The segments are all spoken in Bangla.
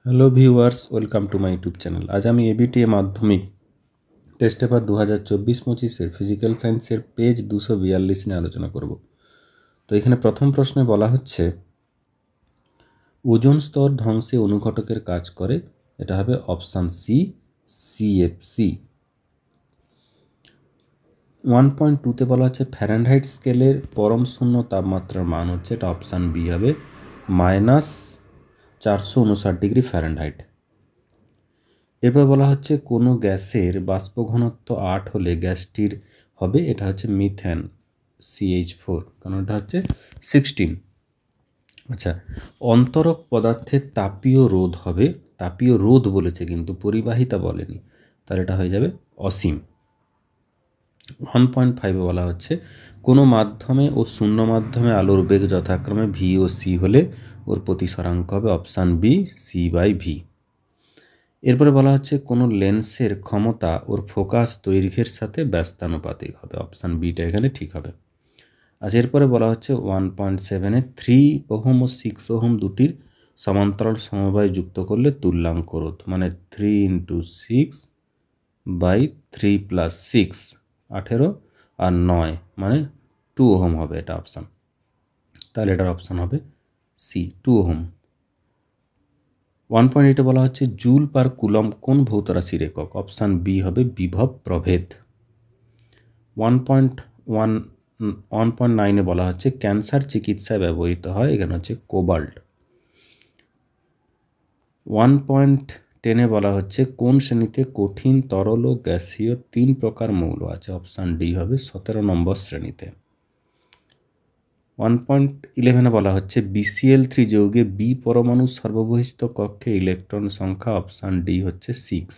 Hello viewers, welcome to my YouTube channel. আজ আমি এবিটিএ মাধ্যমিক টেস্ট পেপার 2024-25 ফিজিক্যাল সায়েন্সের পেজ 242 নিয়ে আলোচনা করব। তো এখানে প্রথম প্রশ্নে বলা হচ্ছে ওজোন স্তর ধ্বংসে অনুঘটকের কাজ করে, এটা হবে অপশান সি, সিএফসি। 1.2তে বলা হচ্ছে ফ্যারেনহাইট স্কেলের পরম শূন্য তাপমাত্রার মান হচ্ছে, এটা অপশান বি হবে -459 ডিগ্রি ফ্যারেনহাইট। এরপর বলা হচ্ছে কোনো গ্যাসের বাষ্প ঘনত্ব 8 হলে গ্যাসটির হবে, এটা হচ্ছে মিথেন CH4, কারণ এটা হচ্ছে 16। আচ্ছা, অন্তরক পদার্থের তাপীয় রোধ হবে, তাপীয় রোধ বলেছে কিন্তু পরিবাহিতা বলেনি, তাহলে এটা হয়ে যাবে অসীম। 1.5 বলা হচ্ছে কোনো মাধ্যমে ও শূন্য মাধ্যমে আলোর বেগ যথাক্রমে ভি ও সি হলে ওর প্রতিসরাঙ্ক হবে অপশান বি, সি/ভি। এরপরে বলা হচ্ছে কোনো লেন্সের ক্ষমতা ওর ফোকাস দৈর্ঘ্যের সাথে ব্যস্তানুপাতিক হবে, অপশান বিটা এখানে ঠিক হবে। আচ্ছা, এরপরে বলা হচ্ছে 1.7-এ 3 ওহম ও 6 ওহম দুটির সমান্তরাল সমবায় যুক্ত করলে তুল্যাঙ্ক রোধ, মানে 3 × 6/3 + 6 18 আর 9 মানে 2 ওহম হবে, এটা অপশান। তাহলে এটার অপশান হবে সি, 2 ওহম। 1.8-এ বলা হচ্ছে জুল পার কুলম কোন ভৌত রাশির একক, অপশান বি হবে বিভব প্রভেদ। 1.9-এ বলা হচ্ছে ক্যান্সার চিকিৎসায় ব্যবহৃত হয়, এখানে হচ্ছে কোবাল্ট। 1.10-এ বলা হচ্ছে কোন শ্রেণীতে কঠিন, তরল ও গ্যাসীয় 3 প্রকার মৌল আছে, অপশান ডি হবে 17 নম্বর শ্রেণীতে। 1.11-এ বলা হচ্ছে BCl3 যৌগে বি পরমাণুর সর্ববহিস্থ কক্ষে ইলেকট্রন সংখ্যা, অপশান ডি হচ্ছে 6।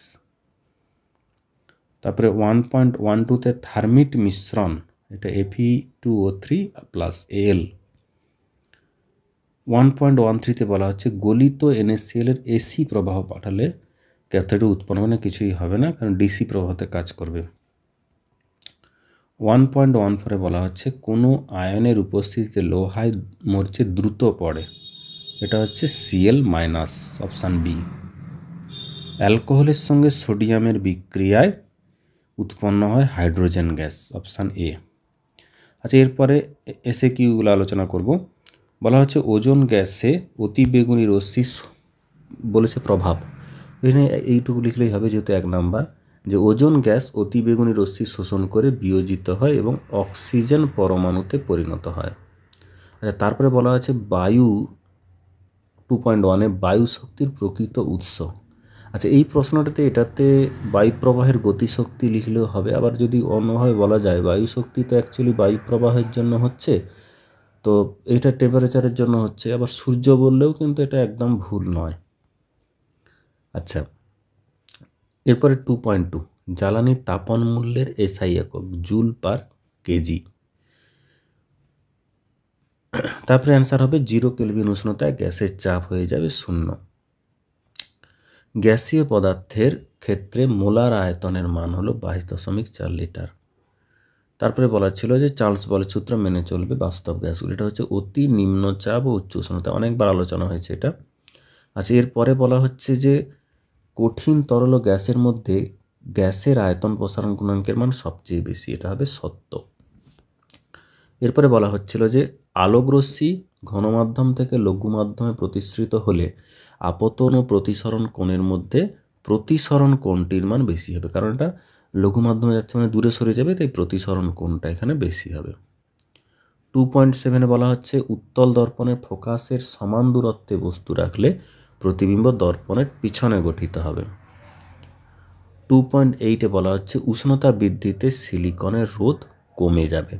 তারপরে 1.12-তে থার্মিট মিশ্রণ, এটা Fe2O3 + Al। 1.13-তে বলা হচ্ছে গলিত NaCl এর এসি প্রবাহ পাঠালে ক্যাথোডে উৎপন্ন মানে কিছুই হবে না, কারণ ডিসি প্রবাহতে কাজ করবে। 1.14-এ বলা হচ্ছে কোনো আয়নের উপস্থিতিতে লোহায় মরচে দ্রুত পড়ে, এটা হচ্ছে Cl-, অপশান বি। অ্যালকোহলের সঙ্গে সোডিয়ামের বিক্রিয়ায় উৎপন্ন হয় হাইড্রোজেন গ্যাস, অপশান এ। আচ্ছা, এরপরে এসে কিউগুলো আলোচনা করব। বলা হচ্ছে ওজোন গ্যাসে অতিবেগুনি রশ্মি বলেছে প্রভাব, এখানে এইটুকু লিখলেই হবে যেহেতু 1 নাম্বার, যে ওজোন গ্যাস অতিবেগুনি রশ্মি শোষণ করে বিয়োজিত হয় এবং অক্সিজেন পরমাণুতে পরিণত হয়। আচ্ছা, তারপরে বলা হচ্ছে বায়ু 2.1-এ বায়ু শক্তির প্রকৃত উৎস। আচ্ছা, এই প্রশ্নটাতে এটাতে বায়ু প্রবাহের গতিশক্তি লিখলেও হবে, আবার যদি অন্যভাবে বলা যায় বায়ু শক্তি তো অ্যাকচুয়ালি বায়ু প্রবাহের জন্য হচ্ছে, তো এটা টেম্পারেচারের জন্য হচ্ছে, আবার সূর্য বললেও কিন্তু এটা একদম ভুল নয়। আচ্ছা, এরপরে 2.2 জ্বালানির তাপন মূল্যের SI একক জুল পার কেজি। তারপরে অ্যান্সার হবে 0 কেলভিন উষ্ণতায় গ্যাসের চাপ হয়ে যাবে 0। গ্যাসীয় পদার্থের ক্ষেত্রে মোলার আয়তনের মান হলো 22.4 লিটার। তারপরে বলা ছিল যে চার্লস বলের সূত্র মেনে চলবে বাস্তব গ্যাসগুলো, এটা হচ্ছে অতি নিম্ন চাপ ও উচ্চ উষ্ণতা, অনেকবার আলোচনা হয়েছে এটা। আচ্ছা, এরপরে বলা হচ্ছে যে কঠিন, তরল ও গ্যাসের মধ্যে গ্যাসের আয়তন প্রসারণ গুণাঙ্কের মান সবচেয়ে বেশি, এটা হবে সত্য। এরপরে বলা হচ্ছিল যে আলোকরশ্মি ঘনমাধ্যম থেকে লঘু মাধ্যমে প্রতিসৃত হলে আপতন ও প্রতিসরণ কোণের মধ্যে প্রতিসরণ কোণটির মান বেশি হবে, কারণ এটা লঘু মাধ্যমে যাচ্ছে মানে দূরে সরে যাবে, তাই প্রতিসরণ কোণটা এখানে বেশি হবে। 2.7-এ বলা হচ্ছে উত্তল দর্পণের ফোকাসের সমান দূরত্বে বস্তু রাখলে প্রতিবিম্ব দর্পণের পিছনে গঠিত হবে। 2.8-এ বলা হচ্ছে উষ্ণতা বৃদ্ধিতে সিলিকনের রোধ কমে যাবে।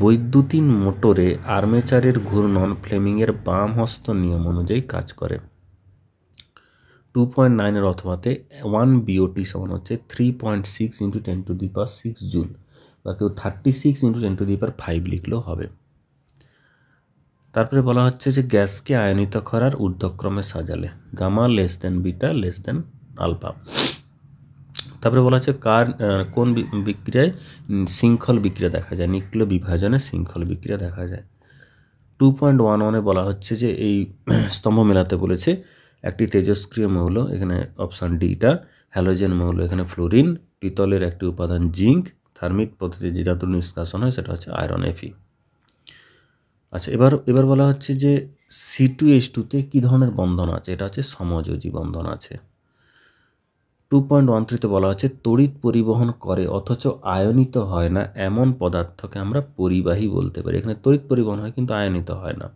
বৈদ্যুতিন মোটরে আর্মেচারের ঘূর্ণন ফ্লেমিংয়ের বাম হস্ত নিয়ম অনুযায়ী কাজ করে। 2.9-এর অথবাতে 1 BOT সমান হচ্ছে 3.6 × 10⁶ জুল, বা কেউ 36 × 10⁵ লিখলেও হবে। তারপরে বলা হচ্ছে যে গ্যাসকে আয়নিত করার ঊর্ধ্বক্রমে সাজালে গামা বিটা আলফা। তারপরে বলা হচ্ছে কোন বিক্রিয়ায় শৃঙ্খল বিক্রিয়া দেখা যায়, নিউক্লিয় বিভাজনে শৃঙ্খল বিক্রিয়া দেখা যায়। 2.11 বলা হচ্ছে যে এই স্তম্ভ মেলাতে বলেছে একটি তেজস্ক্রিয় মৌল, এখানে অপশান ডিটা, হ্যালোজেন মৌল এখানে ফ্লোরিন, পিতলের একটি উপাদান জিঙ্ক, থার্মিক পদ্ধতিতে যে ধাতু নিষ্কাশন হয় সেটা হচ্ছে আয়রন Fe। আচ্ছা, এবার বলা হচ্ছে যে C2H2-তে কী ধরনের বন্ধন আছে, এটা হচ্ছে সমযোজী বন্ধন আছে। 2.13-তে বলা হচ্ছে তড়িৎ পরিবহন করে অথচ আয়নিত হয় না এমন পদার্থকে আমরা পরিবাহী বলতে পারি। এখানে তড়িৎ পরিবহন হয় কিন্তু আয়নিত হয় না।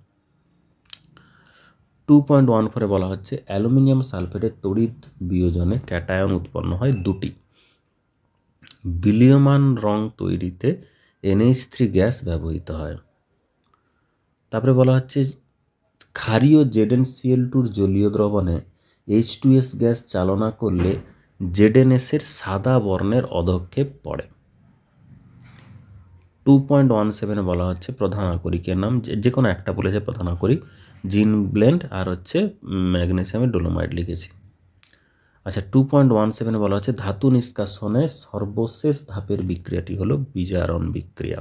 2.14-এ বলা হচ্ছে অ্যালুমিনিয়াম সালফেটের তড়িৎ বিয়োজনে ক্যাটায়ন উৎপন্ন হয় দুটি। বিলীয়মান রং তৈরিতে NH3 গ্যাস ব্যবহৃত হয়। তারপরে বলা হচ্ছে ক্ষারীয় ZnCl2-র জলীয় দ্রবণে H2S গ্যাস চালনা করলে ZnS-এর সাদা বর্ণের অধক্ষেপ পড়ে। 2.17-এ বলা হচ্ছে প্রধান আকরিকের নাম, যে কোনো একটা বলেছে প্রধান আকরিক, জিন ব্লেন্ড আর হচ্ছে ম্যাগনেসিয়ামের ডোলোমাইট লিখেছি। আচ্ছা, 2.17-এ বলা হচ্ছে ধাতু নিষ্কাশনে সর্বশেষ ধাপের বিক্রিয়াটি হলো বিজারণ বিক্রিয়া।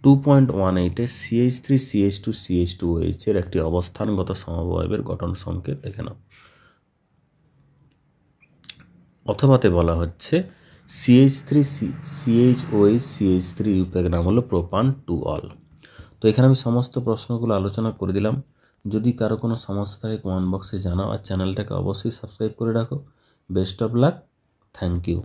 2.18-এ CH3CH2CH2OH এর একটি অবস্থানগত সমবায়ের গঠন সংকেত দেখে নাও। অথবাতে বলা হচ্ছে CH3CHOH রূপক নাম হলো প্রোপান 2-অল। তো এখানে আমি সমস্ত প্রশ্নগুলো আলোচনা করে দিলাম। যদি কারো কোনো সমস্যা থাকে কমেন্ট বক্সে জানাও, আর চ্যানেলটাকে অবশ্যই সাবস্ক্রাইব করে রাখো। Best of luck, thank you.